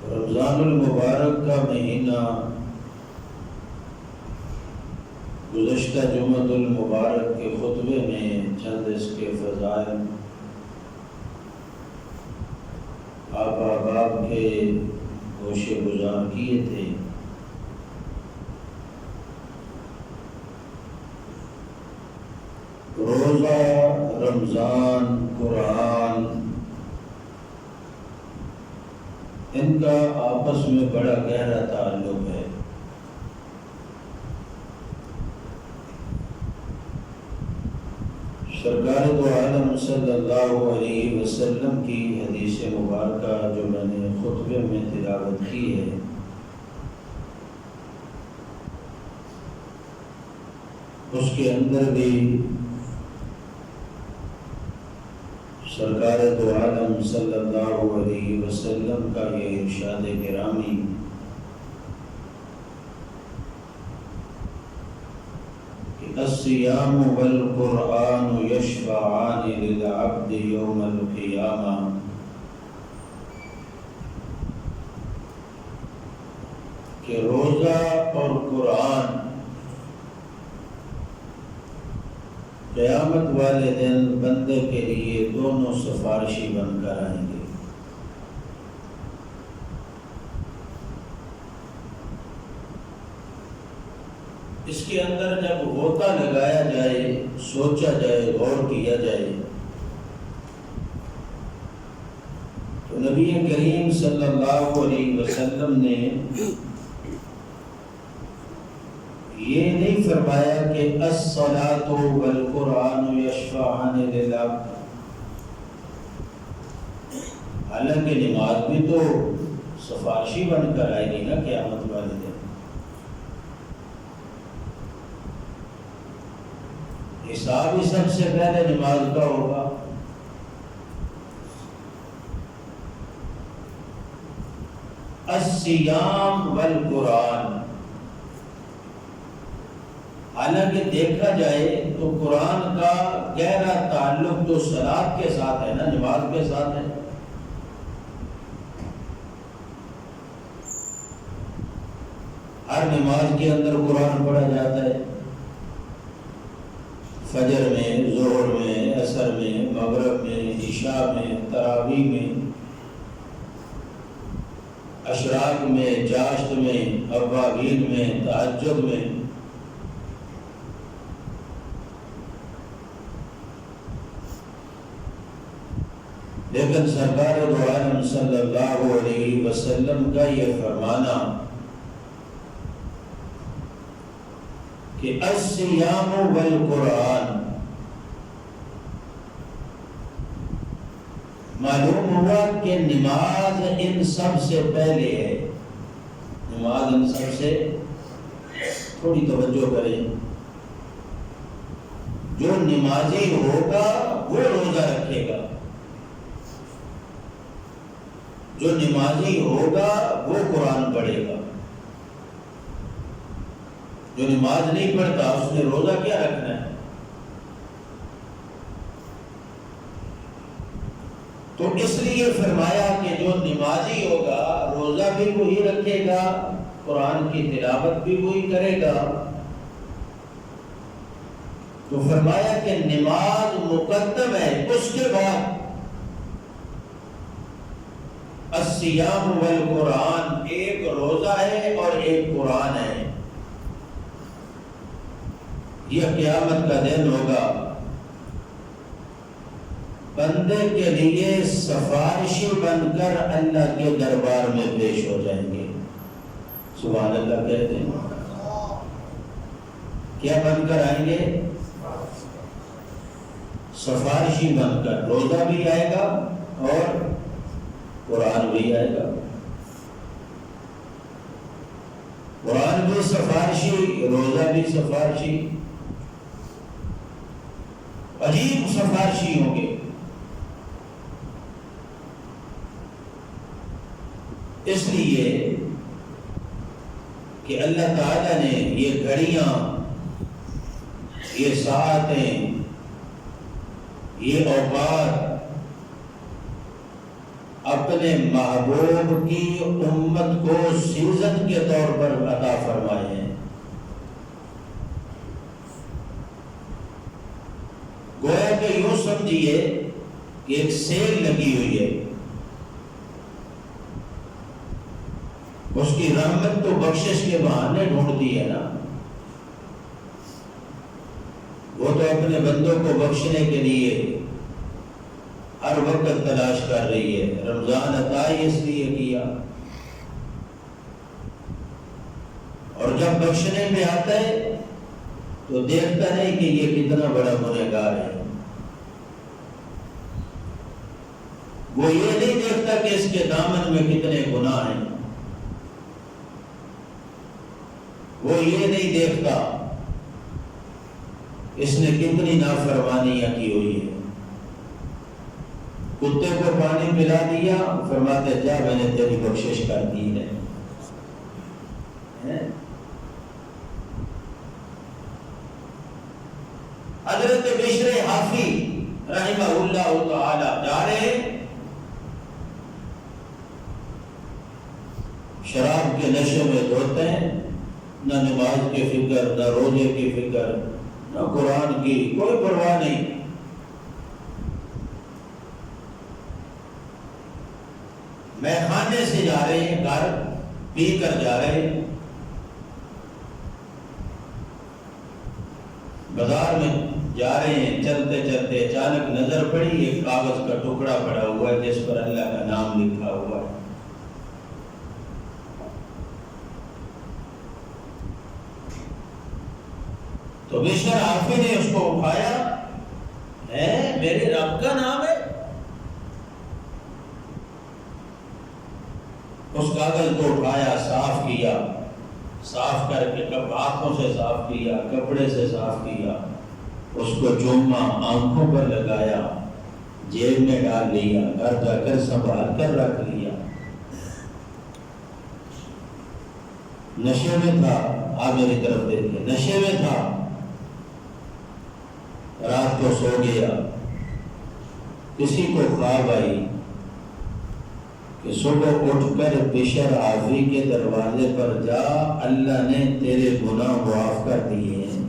رمضان المبارک کا مہینہ گزشتہ جمعۃ المبارک کے خطبے میں چند اس کے فضائل آپ احباب کے گوشے گزار کیے تھے۔ روزہ، رمضان، قرآن، ان کا آپس میں بڑا گہرا تعلق ہے۔ سرکار دو عالم صلی اللہ علیہ وسلم کی حدیث مبارکہ جو میں نے خطبے میں تلاوت کی ہے، اس کے اندر بھی سرکار دو عالم صلی اللہ علیہ وسلم کا یہ ارشاد گرامی کہ الصیام والقرآن یشفعان للعبد یوم القیامہ، کہ روزہ اور قرآن قیامت والے دن بندے کے لیے دونوں سفارشی بن کر آئیں گے۔ اس کے اندر جب غوطہ لگایا جائے، سوچا جائے، غور کیا جائے، تو نبی کریم صلی اللہ علیہ وسلم نے یہ نہیں فرمایا کہ الصلاۃ والقرآن یشفعان للعبد، حالانکہ نماز بھی تو سفارشی بن کر آئے گی نا قیامت والے دن۔ حساب ہی سب سے پہلے نماز کا ہوگا۔ الصیام والقرآن، حالانکہ دیکھا جائے تو قرآن کا گہرا تعلق تو صلاۃ کے ساتھ ہے نا، نماز کے ساتھ ہے۔ ہر نماز کے اندر قرآن پڑھا جاتا ہے، فجر میں، ظہر میں، عصر میں، مغرب میں، عشاء میں، تراویح میں، اشراق میں، چاشت میں، اوابین میں، تہجد میں۔ لیکن سرکار دو عالم صلی اللہ علیہ وسلم کا یہ فرمانا کہ الصیام والقرآن، معلوم ہوا کہ نماز ان سب سے پہلے ہے۔ نماز ان سب سے، تھوڑی توجہ کریں، جو نمازی ہوگا وہ روزہ رکھے گا، جو نمازی ہوگا وہ قرآن پڑھے گا۔ جو نماز نہیں پڑھتا اس نے روزہ کیا رکھنا ہے؟ تو اس لیے فرمایا کہ جو نمازی ہوگا روزہ بھی وہی رکھے گا، قرآن کی تلاوت بھی وہی کرے گا۔ تو فرمایا کہ نماز مقدم ہے، اس کے بعد الصیام والقرآن، ایک روزہ ہے اور ایک قرآن ہے۔ یہ قیامت کا دن ہوگا، بندے کے لیے سفارشی بن کر اللہ کے دربار میں پیش ہو جائیں گے۔ سبحان اللہ کہتے ہیں۔ کیا بن کر آئیں گے؟ سفارشی بن کر۔ روزہ بھی آئے گا اور قرآن بھی آئے گا۔ قرآن بھی سفارشی، روزہ بھی سفارشی، عجیب سفارشی ہوں گے۔ اس لیے کہ اللہ تعالیٰ نے یہ گھڑیاں، یہ ساعتیں، یہ اوقات اپنے محبوب کی امت کو سیزن کے طور پر عطا فرمائے ہیں۔ گویا کہ یوں سمجھیے کہ ایک سیل لگی ہوئی ہے، اس کی رحمت تو بخشش کے بہانے ڈھونڈتی ہے نا، وہ تو اپنے بندوں کو بخشنے کے لیے ہر وقت تلاش کر رہی ہے۔ رمضان عطا ہی اس لیے کیا، اور جب بخشنے میں آتا ہے تو دیکھتا نہیں کہ یہ کتنا بڑا گنہگار ہے، وہ یہ نہیں دیکھتا کہ اس کے دامن میں کتنے گناہ ہیں، وہ یہ نہیں دیکھتا اس نے کتنی نافرمانیاں کی ہوئی ہے۔ کتے کو پانی پلا دیا، فرماتے جا میں نے تیری بخشش کر دی ہے۔ حضرت بشر حافی رحمہ اللہ تعالی جا رہے شراب کے نشے میں دھوتے ہیں، نہ نماز کی فکر، نہ روزے کی فکر، نہ قرآن کی کوئی پرواہ نہیں۔ میں خانے سے جا رہے ہیں، گھر پی کر جا رہے ہیں، بازار میں جا رہے ہیں، چلتے چلتے اچانک نظر پڑی ایک کاغذ کا ٹکڑا پڑا ہوا ہے جس پر اللہ کا نام لکھا ہوا ہے۔ تو بشر حافی نے اس کو اٹھایا، ہے میرے رب کا نام ہے، اس کاغذ کو اٹھایا، صاف کیا، صاف کر کے ہاتھوں سے صاف کیا، کپڑے سے صاف کیا، اس کو چوما، آنکھوں پر لگایا، جیب میں ڈال لیا، گھر جا کر سنبھال کر رکھ لیا۔ نشے میں تھا، آپ میری طرف دیکھیں، نشے میں تھا، رات کو سو گیا، کسی کو خواب آئی کہ صبح اٹھ کر بشر حافی کے دروازے پر جا، اللہ نے تیرے گناہ معاف کر دیے ہیں۔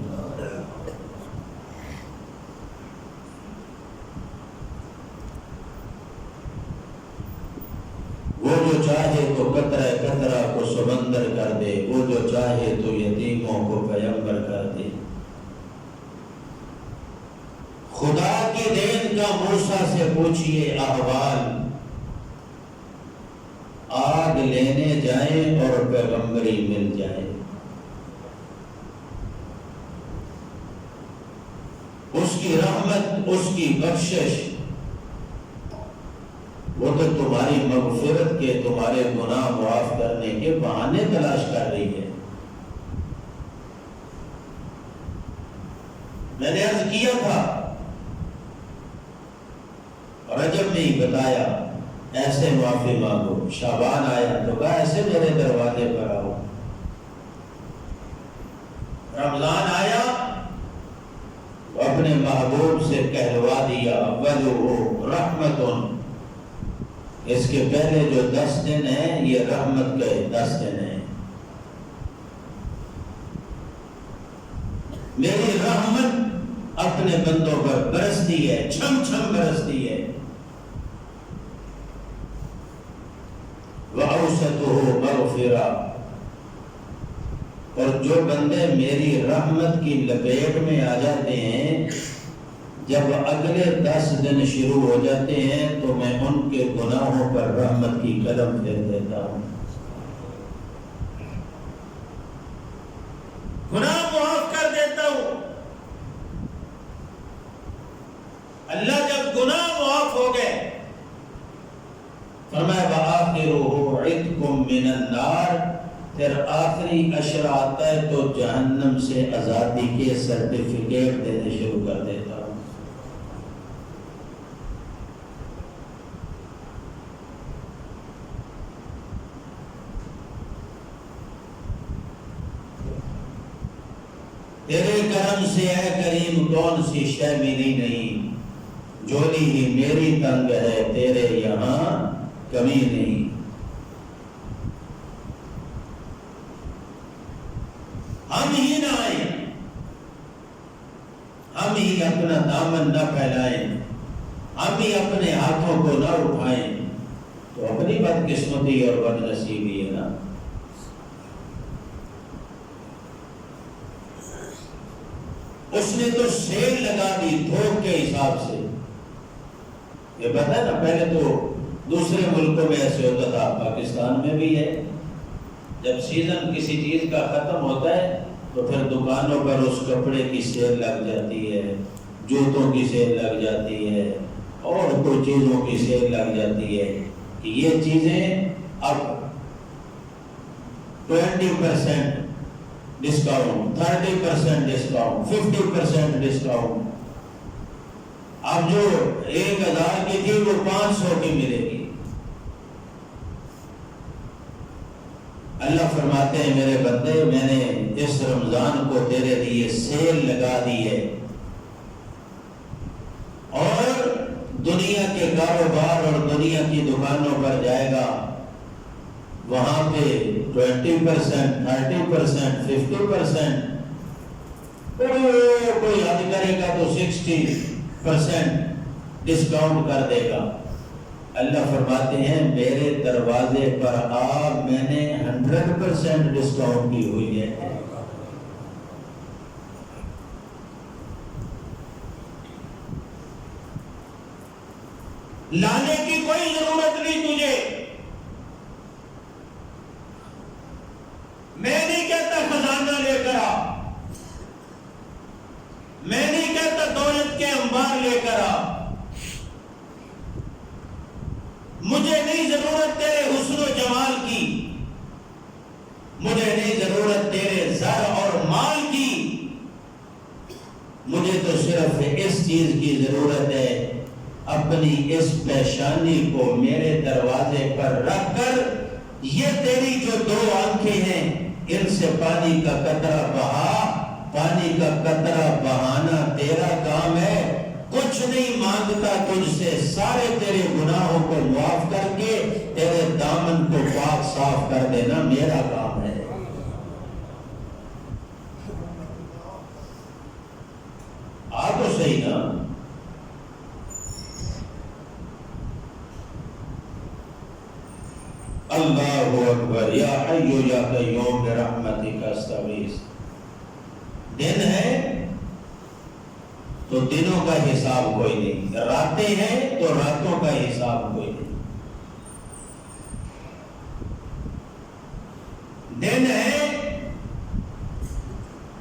وہ جو چاہے تو قطرہ قطرہ کو سمندر کر دے، وہ جو چاہے تو یتیموں کو پیغمبر کر دے۔ خدا کی دین کا موسیٰ سے پوچھئے احوال، آگ لینے جائیں اور پیغمبری مل جائے۔ اس کی رحمت، اس کی بخشش، وہ تو تمہاری مغفرت کے، تمہارے گناہ معاف کرنے کے بہانے تلاش کر رہی ہے۔ میں نے عرض کیا تھا، رجب میں ہی بتایا، ایسے معافی مانگو۔ شعبان آیا تو کہا ایسے میرے دروازے پر آؤ۔ رمضان آیا، اپنے محبوب سے کہلوا دیا، وَلُوْ رَحْمَةٌ، اس کے پہلے جو 10 دن ہیں یہ رحمت کے 10 دن ہیں۔ میری رحمت اپنے بندوں پر برستی ہے، چھم چھم برستی ہے۔ وَأَوْسَطُهُ مَغْفِرَةٌ، اور جو بندے میری رحمت کی لپیٹ میں آ جاتے ہیں، جب اگلے 10 دن شروع ہو جاتے ہیں تو میں ان کے گناہوں پر رحمت کی قلم پھیر دیتا ہوں، گناہ معاف کر دیتا ہوں۔ اللہ جب گناہ معاف ہو گئے، فرمایا وَآخِرُهُ عِتْقٌ مِّنَ النَّارِ، پھر آخری عشر آتا ہے تو جہنم سے آزادی کے سرٹیفکیٹ دینے شروع کر دیتا ہوں۔ تیرے کرم سے اے کریم کون سی شے ملی نہیں، جھولی ہی میری تنگ ہے تیرے یہاں کمی نہیں. ہم ہی نہ آئیں، ہم ہی اپنا دامن نہ پھیلائیں، ہم ہی اپنے ہاتھوں کو نہ اٹھائیں تو اپنی بدقسمتی اور بدنصیبی ہے نا. اس نے تو سیل لگا دی تھوک کے حساب سے. یہ پتہ ہے نا، پہلے تو دوسرے ملکوں میں ایسے ہوتا تھا، پاکستان میں بھی ہے. جب سیزن کسی چیز کا ختم ہوتا ہے تو پھر دکانوں پر اس کپڑے کی سیل لگ جاتی ہے، جوتوں کی سیل لگ جاتی ہے، اور کوئی چیزوں کی سیل لگ جاتی ہے کہ یہ چیزیں اب 20% ڈسکاؤنٹ، 30% ڈسکاؤنٹ، 50% ڈسکاؤنٹ. اب جو 1000 کی تھی وہ 500 کی ملے گی. اللہ فرماتے ہیں میرے بندے، میں نے اس رمضان کو تیرے لیے سیل لگا دی ہے، اور دنیا کے کاروبار اور دنیا کی دکانوں پر جائے گا، وہاں پہ 20%، 30%، 50%، کوئی حد کرے گا تو 60% ڈسکاؤنٹ کر دے گا. اللہ فرماتے ہیں میرے دروازے پر آ، میں نے 100% ڈسکاؤنٹ کی ہوئی ہے. لانے کی کوئی ضرورت نہیں تجھے. میں نہیں کہتا خزانہ لے کر آ، میں نہیں کہتا دولت کے انبار لے کر آ. مجھے نہیں ضرورت تیرے حسن و جمال کی، مجھے نہیں ضرورت تیرے زر اور مال کی. مجھے تو صرف اس چیز کی ضرورت ہے، اپنی اس پیشانی کو میرے دروازے پر رکھ کر، یہ تیری جو 2 آنکھیں ہیں ان سے پانی کا قطرہ بہا. پانی کا قطرہ بہانا تیرا کام ہے. کچھ نہیں مانگتا تجھ سے، سارے تیرے گناہوں کو معاف کر کے تیرے دامن کو پاک صاف کر دینا میرا کام ہے. آ تو صحیح نا. اللہ اکبر. یا حی یا قیوم برحمتک استغیث. دن ہے تو دنوں کا حساب کوئی نہیں، راتیں ہیں تو راتوں کا حساب کوئی نہیں. دن ہے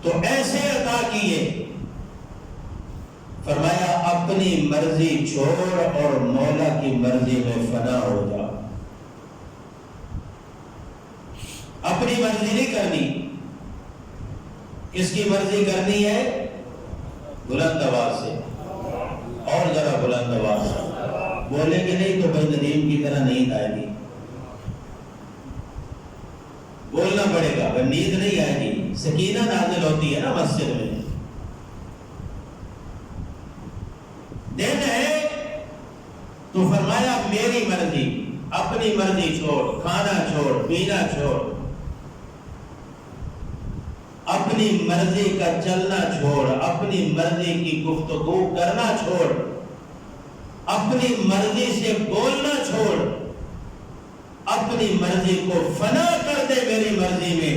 تو ایسے عطا کیے، فرمایا اپنی مرضی چھوڑ اور مولا کی مرضی میں فنا ہو جا. اپنی مرضی نہیں کرنی. کس کی مرضی کرنی ہے؟ بلند آواز سے، اور ذرا بلند آواز سے بولیں گے نہیں تو بھائی ندیم کی طرح نیند آئے گی. بولنا پڑے گا، اگر نیند نہیں آئے گی. سکینہ نازل ہوتی ہے نا مسجد میں. دن ہے تو فرمایا میری مرضی، اپنی مرضی چھوڑ، کھانا چھوڑ، پینا چھوڑ، اپنی مرضی کا چلنا چھوڑ، اپنی مرضی کی گفتگو کرنا چھوڑ، اپنی مرضی سے بولنا چھوڑ، اپنی مرضی کو فنا کر دے میری مرضی میں.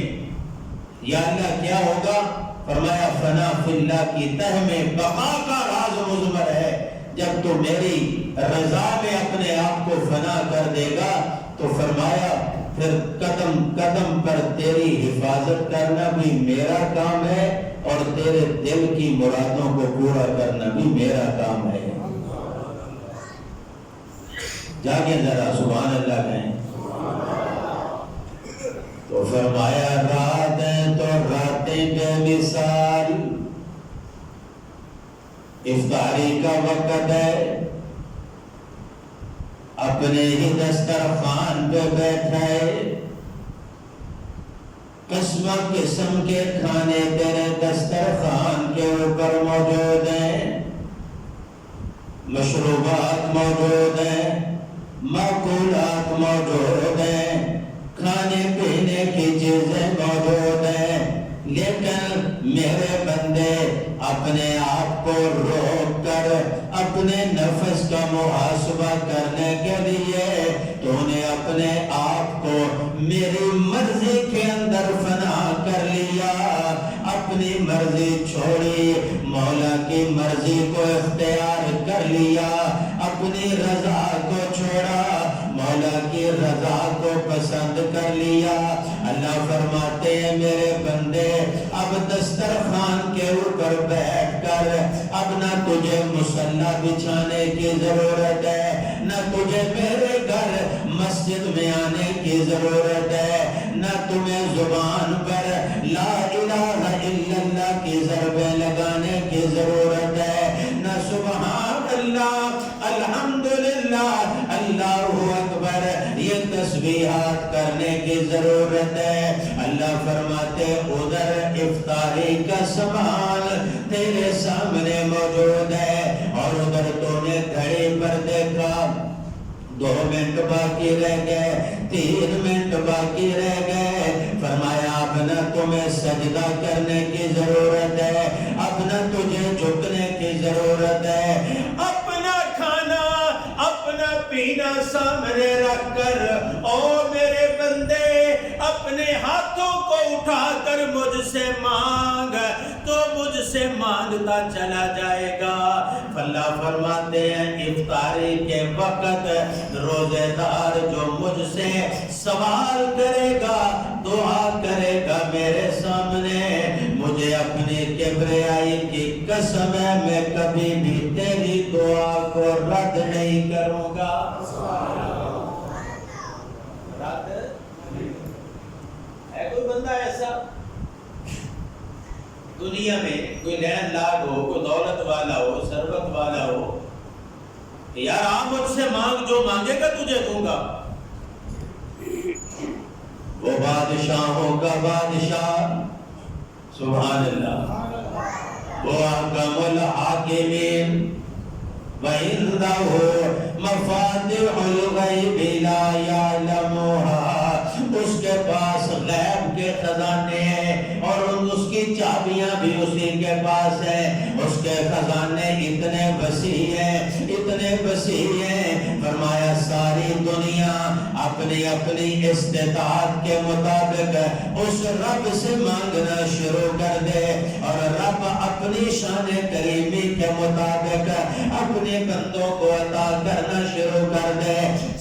یا اللہ کیا ہوگا؟ فرمایا فنا فی اللہ کی تہ میں بقا کا راز مضمر ہے. جب تو میری رضا میں اپنے آپ کو فنا کر دے گا تو فرمایا پھر قدم قدم پر تیری حفاظت کرنا بھی میرا کام ہے، اور تیرے دل کی مرادوں کو پورا کرنا بھی میرا کام ہے. جاگے ذرا سبحان اللہ کہیں. تو فرمایا راتیں تو راتیں بے مثال، افطاری کا وقت ہے، اپنے ہی دسترخوان پہ بیٹھے، قسم قسم کے کھانے تیرے دسترخوان کے اوپر موجود ہیں، مشروبات موجود ہیں، معقولات موجود ہیں، کھانے پینے کی چیزیں موجود ہیں، لیکن میرے بندے اپنے آپ کو روک کر اپنے نفس کا محاسبہ کرنے کے لیے تو نے اپنے آپ کو میری مرضی کے اندر فنا کر لیا، اپنی مرضی چھوڑی، مولا کی مرضی کو اختیار کر لیا، اپنی رضا کو چھوڑا، مولا کی رضا کو پسند کر لیا۔ اللہ فرماتے ہیں میرے بندے اب دسترخوان کے اوپر بیٹھ کر اب نہ تجھے مصلی بچھانے کی ضرورت ہے، نہ تجھے میرے گھر مسجد میں آنے کی ضرورت ہے، نہ تمہیں زبان پر لا الہ الا اللہ کی ضربیں لگانے کی ضرورت ہے، نہ سبحان اللہ الحمدللہ اللہ اکبر یہ تسبیحات کرنے کی ضرورت ہے۔ اللہ فرماتے ادھر افطاری کا سامان تیرے سامنے موجود ہے، اور ادھر تو نے گھڑی پر دیکھا 2 منٹ باقی رہ گئے، 3 منٹ باقی رہ گئے، فرمایا اب نہ تمہیں سجدہ کرنے کی ضرورت ہے، اب نہ تجھے جھکنے کی ضرورت ہے، اپنا کھانا اپنا پینا سامنے رکھ کر او میرے بندے اپنے ہاتھوں کو اٹھا کر مجھ سے مانگ تو مجھ سے مانگتا چلا جائے گا۔ اللہ فرماتے ہیں افطاری کے وقت روزے دار جو مجھ سے سوال کرے گا، دعا کرے گا میرے سامنے، مجھے اپنی کبریائی کی قسم ہے میں کبھی بھی تیری دعا کو رد نہیں کروں گا۔ رد ہے کوئی بندہ ایسا دنیا میں، کوئی لین لاگ ہو، کوئی دولت والا ہو، ثروت والا ہو کہ یار آپ مجھ سے مانگ، جو مانگے گا تجھے دوں گا؟ وہ بادشاہوں کا بادشاہ سبحان اللہ، وہ احکم الحاکمین وَإِنْدَهُ مَفَاتِحُ الْغَيْبِ لَا يَعْلَمُهَا، اس کے پاس غیب کے خزانے ہیں اور اس کی چابیاں بھی اسی کے پاس ہیں، اس کے خزانے اتنے وسیع ہیں، اتنے وسیع ہیں، فرمایا ساری دنیا اپنی اپنی استطاعت کے مطابق اس رب سے مانگنا شروع کر دے، اور رب اپنی شان کریمی کے مطابق اپنے بندوں کو عطا کرنا شروع کر دے۔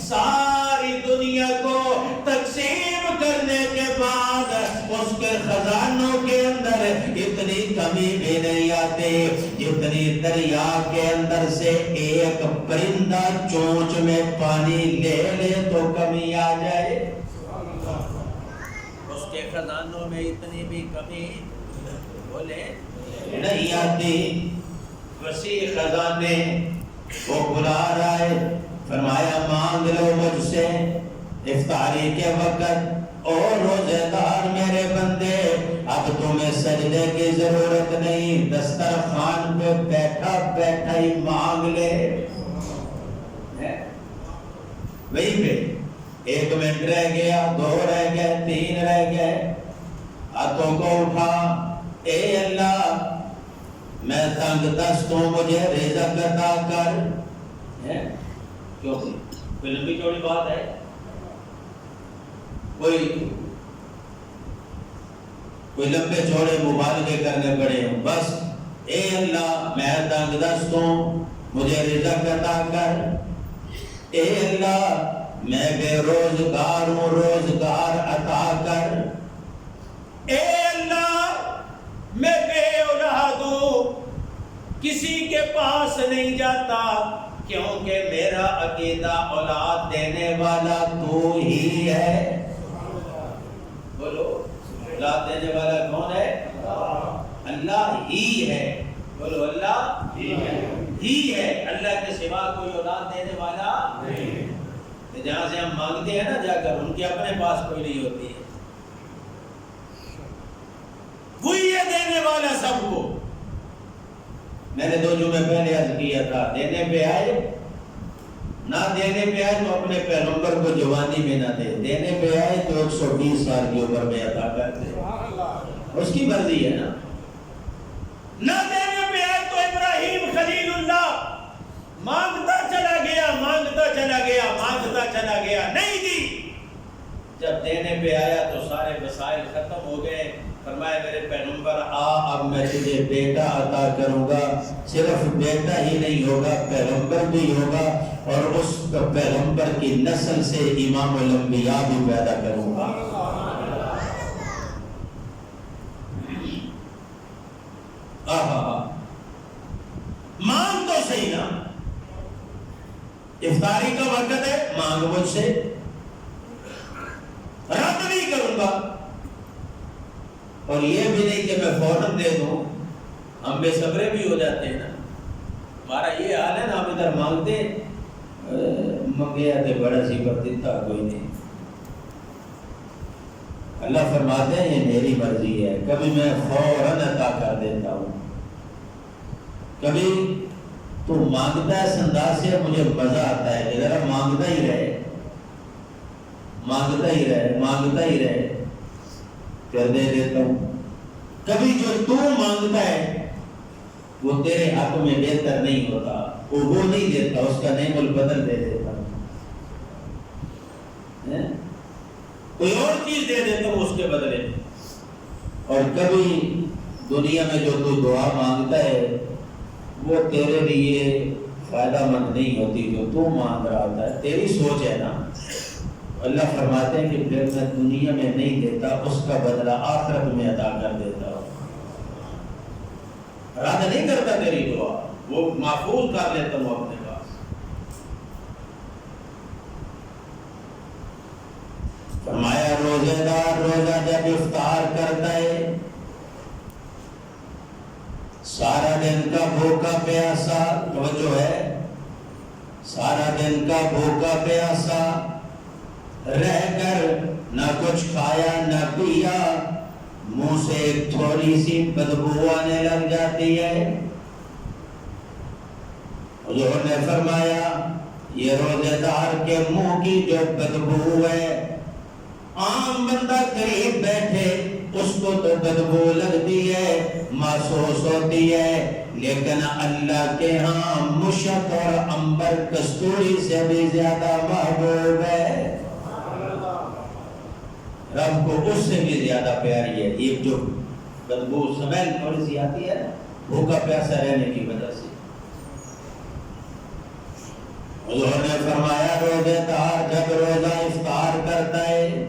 ساری دنیا کو تقسیم کرنے کے بعد اس کے خزانوں کے اندر اتنی کمی بھی نہیں آتی جتنی دریا کے اندر سے ایک پرندہ چونچ میں پانی لے لے تو کمی آ جائے۔ اس کے خزانوں میں اتنی بھی کمی بولے نہیں آتی، وسیع خزانے، وہ بلا رہا ہے، فرمایا مانگ لو مجھ سے افطاری کے وقت، اور روزے دار میرے بندے اب تمہیں سجدے کی ضرورت نہیں، دسترخوان پہ بیٹھا بیٹھا ہی مانگ لے۔ وہی پہ 1 منٹ رہ گیا، 2 رہ گئے، 3 رہ گئے، ہاتھوں کو اٹھا، اے اللہ میں تنگ دست ہوں، مجھے رزق عطا کر۔ کیوں کوئی لمبی چوڑی بات ہے؟ کوئی لمبے چوڑے مبالغے کرنے پڑے ہوں؟ بس اے اللہ میں تنگ دست ہوں، مجھے رزق عطا کر، اے اللہ میں بے روزگار ہوں، روزگار عطا کر، اے اللہ میں بے اولاد ہوں، کسی کے پاس نہیں جاتا، کیونکہ میرا عقیدہ اولاد دینے والا تو ہی ہے۔ بولو اولاد دینے والا کون ہے؟ اللہ ہی ہے۔ بولو اللہ ہی ہے، اللہ کے سوا کوئی اولاد دینے والا نہیں۔ جہاں سے ہم مانگتے ہیں نا جا کر، ان کے اپنے پاس کوئی نہیں ہوتی ہے، وہی ہے دینے والا سب کو۔ میں نے 2 جمعے پہلے عرض کیا تھا، دینے پہ آئے نہ دینے پہ آئے تو اپنے پیغمبر کو جوانی میں نہ دے، دینے پہ آئے تو 120 سال کی عمر میں عطا کر دے، اس کی مرضی ہے نا۔ نہ دینے پہ آئے تو ابراہیم خلیل اللہ مانگتا چلا گیا، مانگتا چلا گیا، مانگتا چلا گیا، نہیں دی۔ جب دینے پہ آیا تو سارے مسائل ختم ہو گئے، فرمایا میرے پیغمبر اب میں تجھے بیٹا عطا کروں گا، صرف بیٹا ہی نہیں ہوگا، پیغمبر بھی ہوگا، اور اس پیغمبر کی نسل سے امام الانبیاء بھی پیدا کروں گا۔ مانگ تو صحیح نا، افطاری کا وقت ہے، مانگ مجھ سے، رد نہیں کروں گا، اور یہ بھی نہیں کہ میں فوراً دے دوں، ہم بے صبرے بھی ہو جاتے ہیں نا، ہمارا یہ حال ہے نا، ہم ادھر مانگتے منگیا تھے بڑا سی پر دیتا کوئی نہیں۔ اللہ فرماتے ہیں یہ میری مرضی ہے، کبھی میں فوراً عطا کر دیتا ہوں، کبھی تو مانگتا ہے اس انداز سے مجھے مزہ آتا ہے کہ ذرا مانگتا ہی رہے، مانگتا ہی رہے، مانگتا ہی رہے، پھر دے دیتا ہوں۔ کبھی جو تو مانگتا ہے وہ تیرے حق میں بہتر نہیں ہوتا، وہ نہیں دیتا، اس کا نعم البدل دے دیتا، کوئی اور چیز دے دیتا ہوں اس کے بدلے۔ اور کبھی دنیا میں جو تو دعا مانگتا ہے وہ تیرے لیے فائدہ مند نہیں ہوتی، جو تو مانگ رہا ہوتا ہے، تیری سوچ ہے نا۔ اللہ فرماتے ہیں کہ پھر میں دنیا میں نہیں دیتا، اس کا بدلہ آخرت میں عطا کر دیتا ہوں، رد نہیں کرتا تیری دعا، وہ محفوظ کر لیتا ہوں اپنے پاس۔ فرمایا روزے دار روزہ جب افطار کرتا ہے سارا دن کا بھوکا پیاسا، توجہ ہے، سارا دن کا بھوکا پیاسا رہ کر نہ کچھ کھایا نہ پیا، منہ سے ایک تھوڑی سی بدبو آنے لگ جاتی ہے۔ حضور نے فرمایا یہ روزے دار کے منہ کی جو بدبو ہے، عام بندہ قریب بیٹھے اس کو تو بدبو لگتی ہے، محسوس ہوتی ہے، لیکن اللہ کے ہاں مشک اور عنبر کستوری سے بھی زیادہ محبوب ہے، رب کو اس سے بھی زیادہ پیاری ہے۔ یہ جو بدبو سمیل تھوڑی سی آتی ہے بھوکا پیاسا رہنے کی وجہ سے۔ حضور نے فرمایا روزے دار جب روزہ افطار کرتا ہے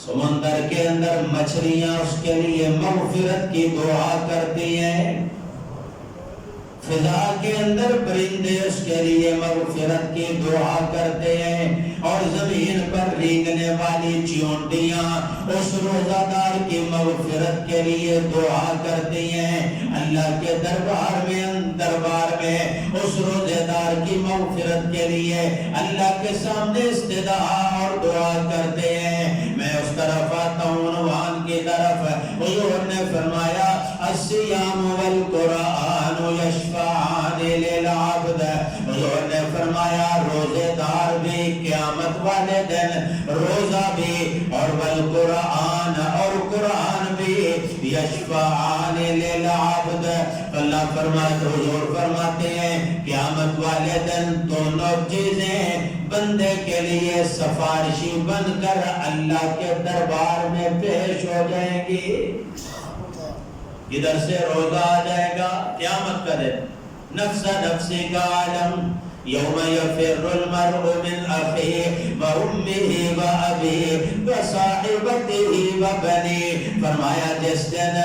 سمندر کے اندر مچھلیاں اس کے لیے مغفرت کی دعا کرتی ہیں، فضا کے اندر پرندے اس کے لیے مغفرت کی دعا کرتے ہیں، اور زمین پر رینگنے والی چیونٹیاں اس روزہ دار کی مغفرت کے لیے دعا کرتی ہیں۔ اللہ کے دربار میں اس روزے دار کی مغفرت کے لیے اللہ کے سامنے استدعا اور دعا کرتے ہیں۔ میں اس طرف آتا ہوں عنوان کی طرف۔ حضور نے فرمایا الصیام والقرآن یشفعان للعبد، حضور نے فرمایا روزے دار بھی قیامت والے دن روزہ بھی اور والقرآن اور قرآن بھی یشفعان للعبد، اللہ فرماتے حضور فرماتے ہیں قیامت والے دن دونوں چیزیں بندے کے لیے سفارشی بن کر اللہ کے دربار میں پیش ہو جائیں گی۔ ادھر سے روزہ آ جائے گا قیامت کا دن، نفس نفسی کا عالم، یوم یفر المرء من اخیہ وامہ وابیہ وصاحبتہ وبنیہ، فرمایا جس دن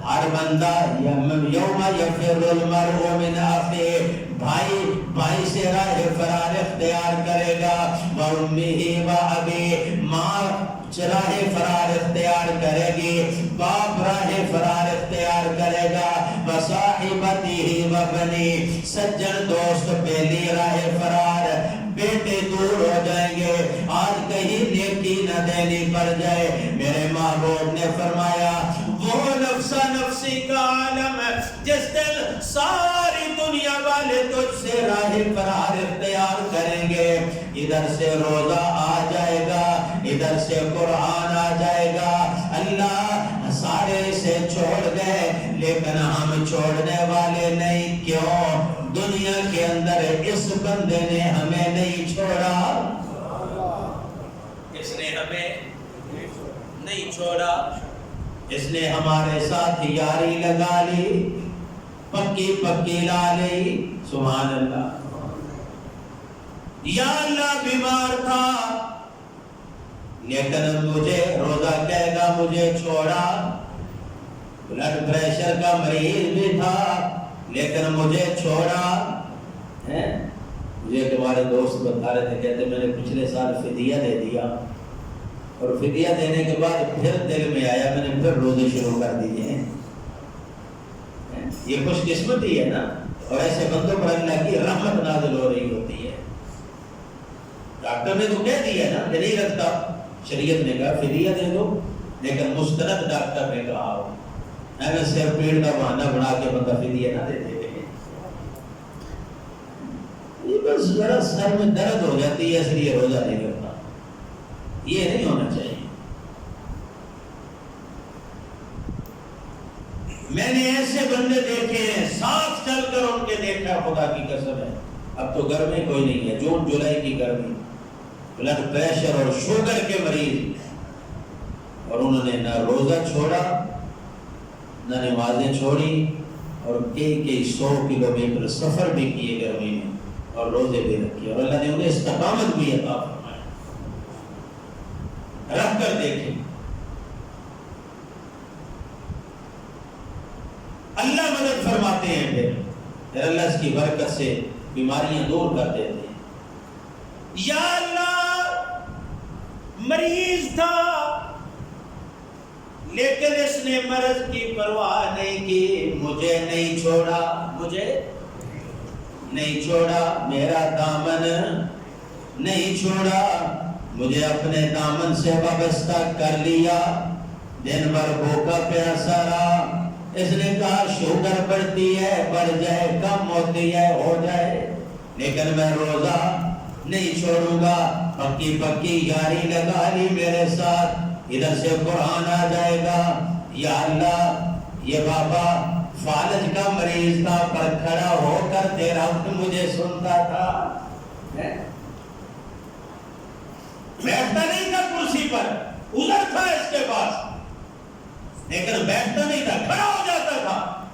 ہر بندہ یوم یفر المرء من اخیہ، بھائی سے راہ فرار اختیار کرے گا، وامہ وابیہ، ماں راہ فرار اختیار کرے گی، باپ راہ فرار اختیار کرے گا، وصاحبتہ وبنیہ، سجن دوست پہلی راہ فرار، بیٹے دور ہو جائیں گے، آج کہیں نیکی نہ دینی پڑ جائے۔ میرے محبوب نے فرمایا وہ نفسا نفسی کا عالم جس دن ساری دنیا والے تجھ سے راہ فرار اختیار کریں گے، ادھر سے روزہ آ جائے گا، ادھر سے قرآن آ جائے گا، اللہ سارے سے چھوڑ گئے لیکن ہم چھوڑنے والے نہیں، کیوں؟ دنیا کے اندر اس بندے نے ہمیں نہیں چھوڑا، اس نے ہمیں نہیں چھوڑا، اس نے ہمارے ساتھ یاری لگا لی، پکی پکی لا لی، سبحان اللہ۔ یا اللہ بیمار تھا لیکن مجھے روزہ کہے گا مجھے چھوڑا، بلڈ پریشر کا مریض بھی تھا لیکن مجھے چھوڑا۔ مجھے تمہارے دوست بتا رہے تھے، کہتے میں نے پچھلے سال فدیہ دے دیا اور فدیہ دینے کے بعد پھر دل میں آیا میں نے پھر روزے شروع کر دیے ہیں۔ یہ خوش قسمتی ہے نا، اور ایسے بندوں پر اللہ کی رحمت نازل ہو رہی ہوتی ہے۔ ڈاکٹر نے تو کہہ دیا نا کہ نہیں رکھتا، شریعت نے کہا فدیہ دے دو، لیکن مستند ڈاکٹر نے کہا ہو ایسے سر پیڑ کا بہانہ بنا کے بندہ فدیہ نہ دیتے ہیں، یہ بس ذرا سر میں درد ہو جاتی ہے اس لیے روزہ نہیں رکھتا، یہ نہیں ہونا چاہیے۔ میں نے ایسے بندے دیکھے ہیں صاف چل کر ان کے دیکھا، خدا کی قسم ہے، اب تو گرمی کوئی نہیں ہے، جون جولائی کی گرمی، بلڈ پریشر اور شوگر کے مریض، اور انہوں نے نہ روزہ چھوڑا نہ نمازیں چھوڑی، اور کئی 100 کلومیٹر سفر بھی کیے گرمی میں اور روزے بھی رکھے، اور اللہ نے انہیں استقامت بھی عطا فرمائی۔ رکھ کر دیکھیں، اللہ مدد فرماتے ہیں، پھر اللہ اس کی برکت سے بیماریاں دور کر دیتے ہیں۔ یا اللہ مریض تھا لیکن اس نے مرض کی پرواہ نہیں کی، مجھے نہیں چھوڑا، مجھے نہیں چھوڑا، میرا دامن نہیں چھوڑا، مجھے اپنے دامن سے وابستہ کر لیا، دن بھر بھوکا پیاسا رہا۔ اس نے کہا شوگر بڑھتی ہے، بڑھ جائے، کم ہوتی ہے، ہو جائے، لیکن میں روزہ نہیں چھوڑوں گا، پکی پکی یاری لگا لی میرے ساتھ، ادھر سے قرآن آ جائے گا۔ یا اللہ یہ بابا فالج کا مریض تھا پر کھڑا ہو کر تیرا حکم مجھے سنتا تھا، بیٹھتا نہیں تھا کرسی پر، عذر تھا اس کے پاس لیکن بیٹھتا نہیں تھا، کھڑا ہو جاتا تھا،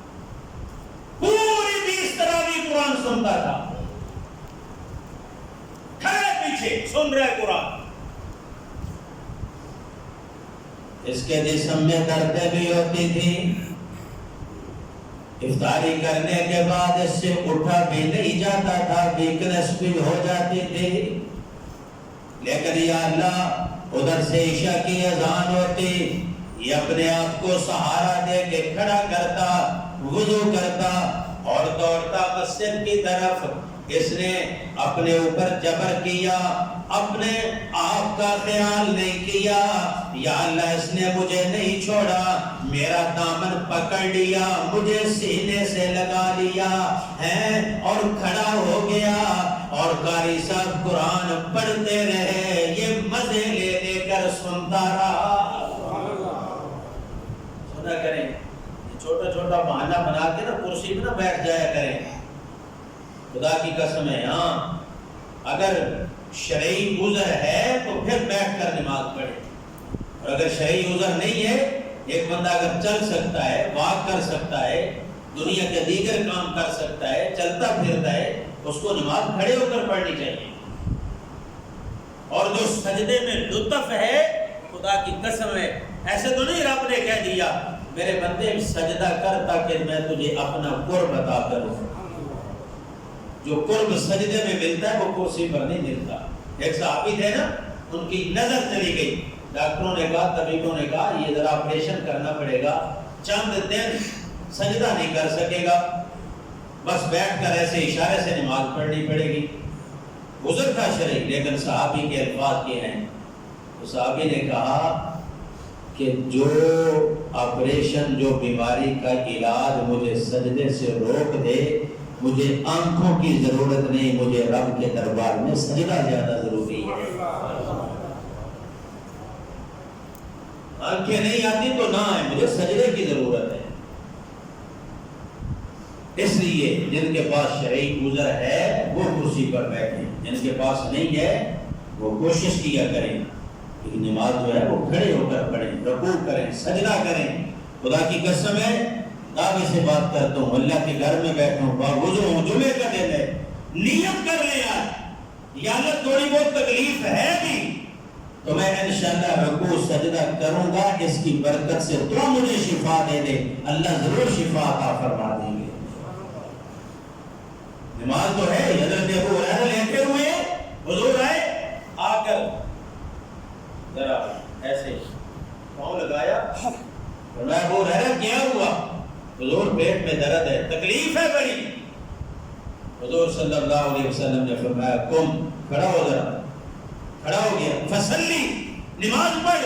پوری 20 تراویح قرآن سنتا تھا، کھڑے پیچھے سن رہے قرآن۔ اس کے جسم میں دردیں بھی ہوتی تھی، افطاری کرنے کے بعد اس سے اٹھا بھی نہیں جاتا تھا، ویکنس بھی ہو جاتی تھی، لیکن یا اللہ ادھر سے عشاء کی اذان ہوتی، یہ اپنے آپ کو سہارا دے کے کھڑا کرتا، وضو کرتا اور دوڑتا مسجد کی طرف۔ اس نے اپنے اوپر جبر کیا، اپنے آپ کا خیال نہیں کیا، یا اللہ اس نے مجھے نہیں چھوڑا، میرا دامن پکڑ لیا، مجھے سینے سے لگا لیا ہے اور کھڑا ہو گیا، اور قاری صاحب قرآن پڑھتے رہے، یہ مزے لے لے کر سنتا رہا۔ سنا کریں چھوٹا چھوٹا بہانہ بنا کے نا کرسی میں نہ بیٹھ جایا کریں، خدا کی قسم ہے، ہاں اگر شرعی عذر ہے تو پھر بیٹھ کر نماز پڑھے، اور اگر شرعی عذر نہیں ہے، ایک بندہ اگر چل سکتا ہے، واک کر سکتا ہے، دنیا کے دیگر کام کر سکتا ہے، چلتا پھرتا ہے، اس کو نماز کھڑے ہو کر پڑھنی چاہیے۔ اور جو سجدے میں لطف ہے، خدا کی قسم ہے، ایسے تو نہیں رب نے کہہ دیا میرے بندے سجدہ کر تاکہ میں تجھے اپنا قرب عطا کروں، جو قرب سجدے میں ملتا ہے وہ کرسی پر نہیں ملتا۔ ایک صحابی تھے نا، ان کی نظر چلی گئی، ڈاکٹروں نے کہا، طبیبوں نے کہا یہ ذرا آپریشن کرنا پڑے گا، چند دن سجدہ نہیں کر سکے گا، بس بیٹھ کر ایسے اشارے سے نماز پڑھنی پڑے گی۔ عذر تھا شرعی، لیکن صحابی کے الفاظ یہ ہیں، تو صحابی نے کہا کہ جو آپریشن، جو بیماری کا علاج مجھے سجدے سے روک دے، مجھے آنکھوں کی ضرورت نہیں، مجھے رب کے دربار میں سجدہ زیادہ ضروری ہے۔ آنکھیں نہیں آتی تو نہ آئے، مجھے سجدے کی ضرورت ہے۔ اس لیے جن کے پاس شرعی عذر ہے وہ کرسی پر بیٹھیں، جن کے پاس نہیں ہے وہ کوشش کیا کریں کہ نماز جو ہے وہ کھڑے ہو کر پڑھیں، رکوع کریں، سجدہ کریں۔ خدا کی قسم ہے، دعوے سے بات کرتا ہوں، اللہ کے گھر میں بیٹھا ہوں، باوضو ہوں، جمعے کا دن ہے، نیت کر لیں یا اللہ تھوڑی بہت تکلیف ہے بھی تو میں انشاءاللہ رکوع سجدہ کروں گا، اس کی برکت سے تو مجھے شفا دے دے، اللہ ضرور شفا عطا فرما دیں گے۔ نماز تو ہے، حضرت ابو ہریرہ لیٹے ہوئے، حضور آئے، آ کر ذرا ایسے پاؤں لگایا، فرمایا ابو ہریرہ کیا ہوا؟ حضور پیٹ میں درد ہے، تکلیف ہے بڑی۔ حضور صلی اللہ علیہ وسلم نے فرمایا قم، کھڑا ہو ذرا، کھڑا ہو گیا، فصلی، نماز پڑھ۔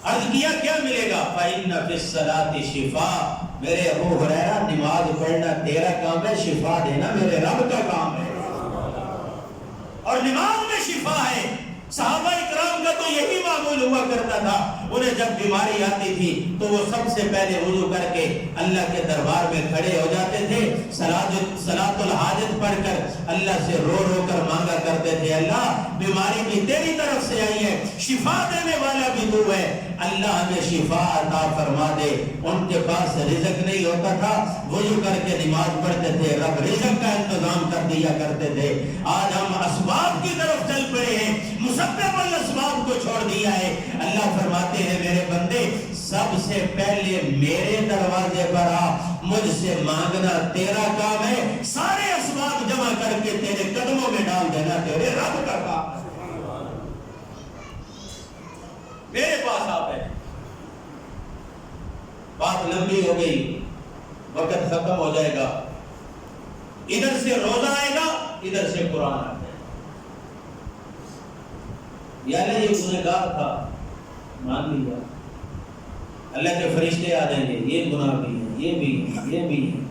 عرض کیا کیا ملے گا؟ فَإِنَّ فِي الصَّلَاةِ شِفَاء، میرے ابو ہریرہ نماز پڑھنا تیرا کام ہے، شفا دینا میرے رب کا کام ہے، اور نماز میں شفا ہے۔ صحابہ اکرام کا تو یہی معمول ہوا کرتا تھا، انہیں جب بیماری آتی تھی تو وہ سب سے پہلے وضو کر کے اللہ کے دربار میں کھڑے ہو جاتے تھے، صلاۃ الحاجت پڑھ کر اللہ سے رو رو کر مانگا کرتے تھے، اللہ بیماری بھی تیری طرف سے آئی ہے، شفا دینے والا بھی تو ہے، اللہ ہمیں شفا عطا فرما دے۔ ان کے پاس رزق نہیں ہوتا تھا، وضو کر کے نماز پڑھتے تھے، رب رزق کا انتظام کر دیا کرتے تھے۔ آج ہم اسباب کی طرف چل پڑے ہیں، مسبب الاسباب کو چھوڑ دیا ہے۔ اللہ فرماتے ہیں میرے بندے سب سے پہلے میرے دروازے پر آ، مجھ سے مانگنا تیرا کام ہے، سارے اسباب جمع کر کے تیرے قدموں میں ڈال دینا تیرے رب کا کام ہے۔ میرے پاس آپ ہے۔ بات لمبی ہو گئی، وقت ختم ہو جائے گا۔ ادھر سے روزہ آئے گا، ادھر سے قرآن آئے گا۔ یعنی یہ گنہگار تھا، مان لیا، اللہ کے فرشتے آ جائیں گے، یہ گناہ بھی ہے، یہ بھی ہے، یہ بھی ہے،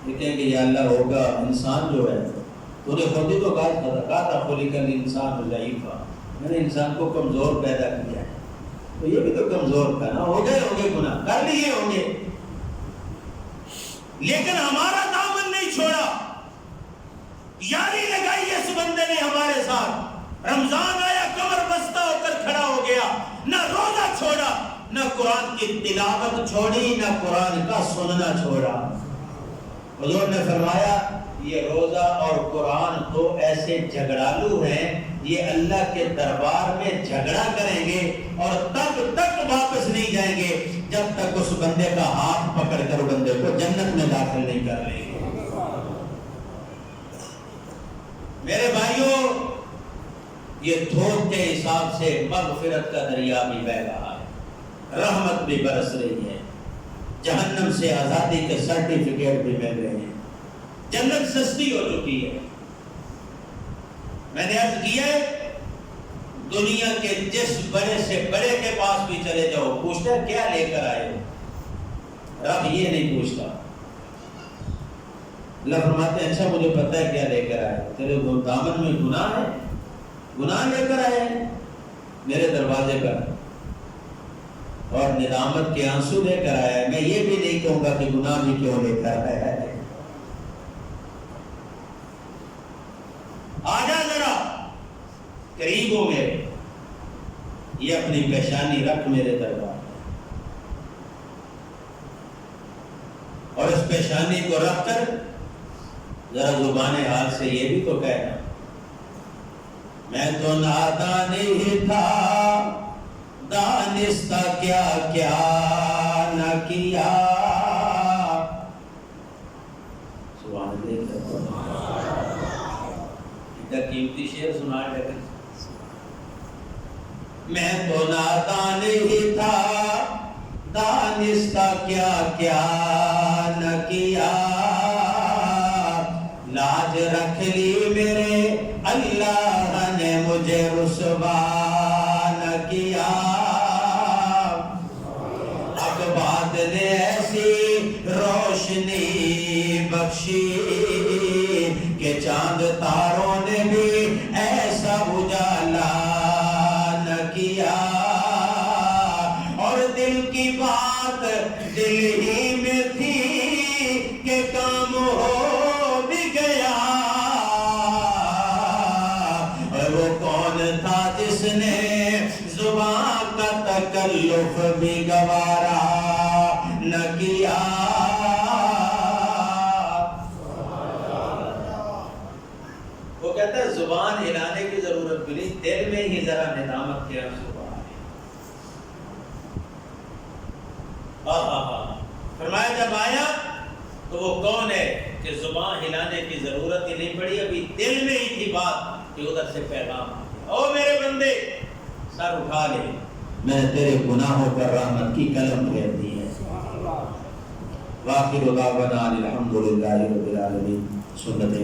یہ کہیں گے یا اللہ ہوگا انسان جو ہے، تو نے خود ہی تو کہا تھا خلق الانسان ضعیفا، میں نے انسان کو کمزور پیدا کیا ہے، تو یہ بھی تو کمزور تھا نا، ہو گئے گناہ کر لیے ہوں گے، لیکن ہمارا دامن نہیں چھوڑا، یاری لگائی اس بندے نے ہمارے ساتھ۔ رمضان آیا، کمر بستہ ہو کر کھڑا ہو گیا، نہ روزہ چھوڑا، نہ قرآن کی تلاوت چھوڑی، نہ قرآن کا سننا چھوڑا۔ حضور نے فرمایا یہ روزہ اور قرآن تو ایسے جھگڑالو ہیں، یہ اللہ کے دربار میں جھگڑا کریں گے اور تب تک واپس نہیں جائیں گے جب تک اس بندے کا ہاتھ پکڑ کر بندے کو جنت میں داخل نہیں کر لیں گے۔ میرے بھائیوں، یہ تھوک کے حساب سے مغفرت کا دریا بھی بہہ رہا ہے، رحمت بھی برس رہی ہے، جہنم سے آزادی کے سرٹیفکیٹ بھی مل رہے ہیں، جنت سستی ہو چکی ہے۔ میں نے عرض کیا ہے، دنیا کے جس بڑے سے بڑے کے پاس بھی چلے جاؤ، پوچھتا ہے کیا لے کر آئے ہو؟ رب یہ نہیں پوچھتا۔ اللہ فرماتے ہیں اچھا مجھے پتہ ہے کیا لے کر آئے، تیرے دامن میں گناہ ہے، گناہ لے کر آئے میرے دروازے پر اور ندامت کے آنسو لے کر آیا ہے، میں یہ بھی نہیں کہوں گا کہ گناہ بھی کیوں لے کر آیا ہے۔ آجا ذرا قریب ہو میرے، یہ اپنی پیشانی رکھ میرے دربار اور اس پیشانی کو رکھ کر ذرا زبان حال سے یہ بھی تو کہنا، میں تو نادان ہی تھا، دانستہ کیا کیا نہ کیا۔ سبحان اللہ، اتنا قیمتی شعر سنا ہے۔ میں تو نادان ہی تھا، دانستہ کیا کیا نہ کیا، لاج رکھ لی میرے اللہ نے مجھے رسوا نہ کیا۔ اب بات نے ایسی روشنی کی بات دل ہی میں تھی کہ کام ہو بھی گیا. اور وہ کون تھا جس نے زبان کا تکلف بھی گوارا نہ کیا. وہ کہتا ہے زبان ہلانے کی ضرورت بھی نہیں, دل میں ہی ذرا ندامت کیا. فرمایا جب آیا تو وہ کون ہے کہ زبان ہلانے کی ضرورت ہی نہیں پڑی, ابھی دل میں ہی تھی بات کہ ادھر سے پیغام. او میرے بندے سر اٹھا لے, میں نے تیرے گناہوں پر رحمت کی قلم پھیر دی ہے. وآخر دعوانا الحمدللہ رب العالمین. سنت